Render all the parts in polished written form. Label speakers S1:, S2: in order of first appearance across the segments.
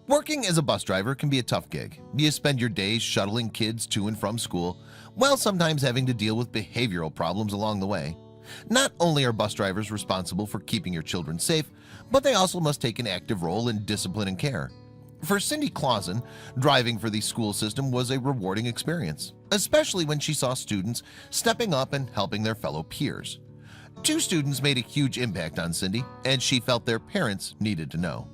S1: Working as a bus driver can be a tough gig. You spend your days shuttling kids to and from school, while sometimes having to deal with behavioral problems along the way. Not only are bus drivers responsible for keeping your children safe, but they also must take an active role in discipline and care. For Cindy Clausen, driving for the school system was a rewarding experience, especially when she saw students stepping up and helping their fellow peers. Two students made a huge impact on Cindy, and she felt their parents needed to know.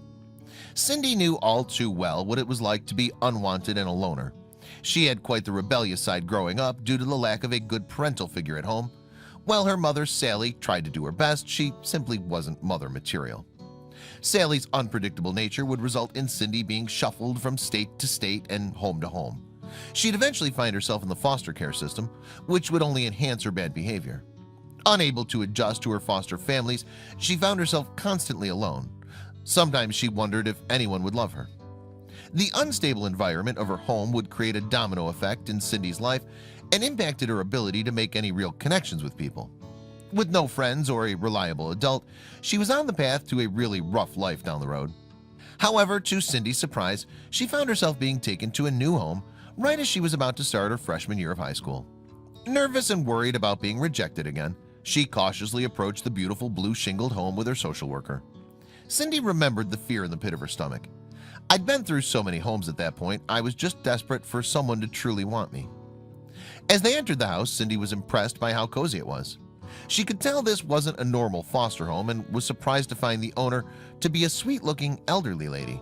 S1: Cindy knew all too well what it was like to be unwanted and a loner. She had quite the rebellious side growing up due to the lack of a good parental figure at home. While her mother, Sally, tried to do her best, she simply wasn't mother material. Sally's unpredictable nature would result in Cindy being shuffled from state to state and home to home. She'd eventually find herself in the foster care system, which would only enhance her bad behavior. Unable to adjust to her foster families, she found herself constantly alone. Sometimes she wondered if anyone would love her. The unstable environment of her home would create a domino effect in Cindy's life and impacted her ability to make any real connections with people. With no friends or a reliable adult, she was on the path to a really rough life down the road. However, to Cindy's surprise, she found herself being taken to a new home right as she was about to start her freshman year of high school. Nervous and worried about being rejected again, she cautiously approached the beautiful blue shingled home with her social worker. Cindy remembered the fear in the pit of her stomach. I'd been through so many homes at that point, I was just desperate for someone to truly want me. As they entered the house, Cindy was impressed by how cozy it was. She could tell this wasn't a normal foster home and was surprised to find the owner to be a sweet-looking elderly lady.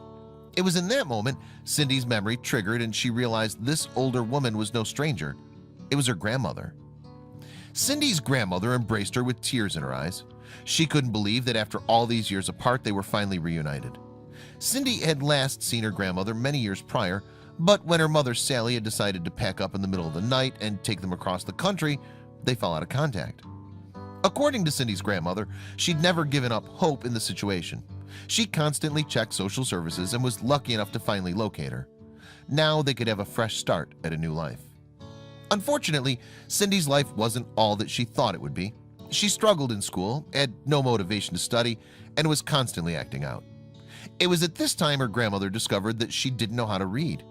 S1: It was in that moment Cindy's memory triggered and she realized this older woman was no stranger. It was her grandmother. Cindy's grandmother embraced her with tears in her eyes. She couldn't believe that after all these years apart, they were finally reunited. Cindy had last seen her grandmother many years prior, but when her mother Sally had decided to pack up in the middle of the night and take them across the country, they fell out of contact. According to Cindy's grandmother, she'd never given up hope in the situation. She constantly checked social services and was lucky enough to finally locate her. Now they could have a fresh start at a new life. Unfortunately, Cindy's life wasn't all that she thought it would be. She struggled in school, had no motivation to study, and was constantly acting out. It was at this time her grandmother discovered that she didn't know how to read.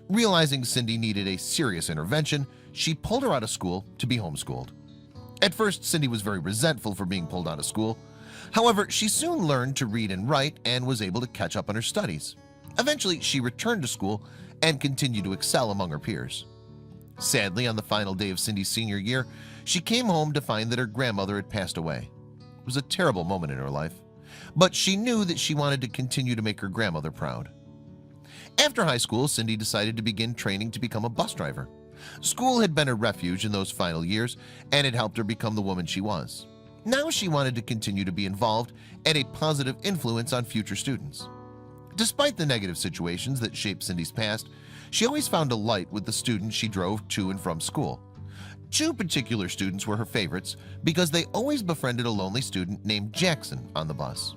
S1: Realizing Cindy needed a serious intervention, she pulled her out of school to be homeschooled. At first, Cindy was very resentful for being pulled out of school. However, she soon learned to read and write and was able to catch up on her studies. Eventually, she returned to school and continued to excel among her peers. Sadly, on the final day of Cindy's senior year, she came home to find that her grandmother had passed away. It was a terrible moment in her life, but she knew that she wanted to continue to make her grandmother proud. After high school, Cindy decided to begin training to become a bus driver. School had been a refuge in those final years and had helped her become the woman she was. Now she wanted to continue to be involved and a positive influence on future students. Despite the negative situations that shaped Cindy's past, she always found a light with the students she drove to and from school. Two particular students were her favorites because they always befriended a lonely student named Jackson on the bus.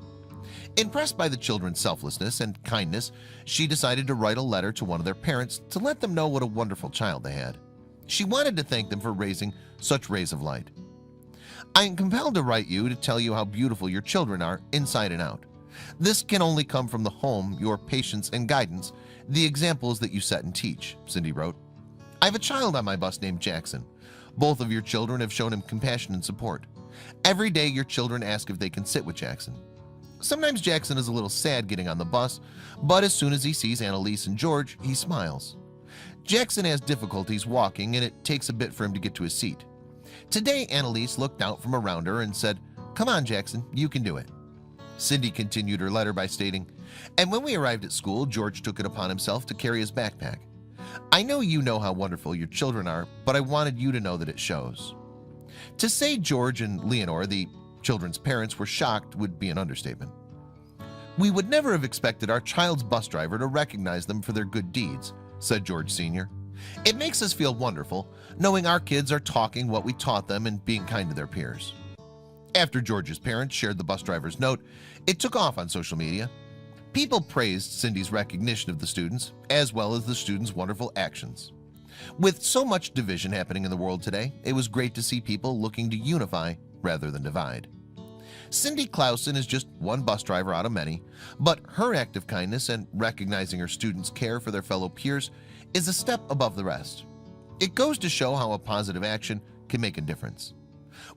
S1: Impressed by the children's selflessness and kindness, she decided to write a letter to one of their parents to let them know what a wonderful child they had. She wanted to thank them for raising such rays of light. I am compelled to write you to tell you how beautiful your children are inside and out. This can only come from the home, your patience and guidance, the examples that you set and teach, Cindy wrote. I have a child on my bus named Jackson. Both of your children have shown him compassion and support. Every day your children ask if they can sit with Jackson. Sometimes Jackson is a little sad getting on the bus, but as soon as he sees Annalise and George, he smiles. Jackson has difficulties walking and it takes a bit for him to get to his seat. Today, Annalise looked out from around her and said, "Come on, Jackson, you can do it." Cindy continued her letter by stating, "And when we arrived at school, George took it upon himself to carry his backpack. I know you know how wonderful your children are, but I wanted you to know that it shows." To say George and Leonore, the children's parents, were shocked would be an understatement. "We would never have expected our child's bus driver to recognize them for their good deeds," said George Sr. "It makes us feel wonderful knowing our kids are talking what we taught them and being kind to their peers." After George's parents shared the bus driver's note, it took off on social media. People praised Cindy's recognition of the students, as well as the students' wonderful actions. With so much division happening in the world today, it was great to see people looking to unify rather than divide. Cindy Clausen is just one bus driver out of many, but her act of kindness and recognizing her students' care for their fellow peers is a step above the rest. It goes to show how a positive action can make a difference.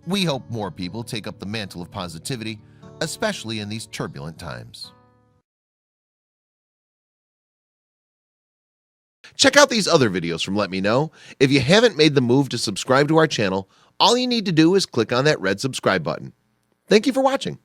S1: We hope more people take up the mantle of positivity, especially in these turbulent times. Check out these other videos from Let Me Know. If you haven't made the move to subscribe to our channel, all you need to do is click on that red subscribe button. Thank you for watching.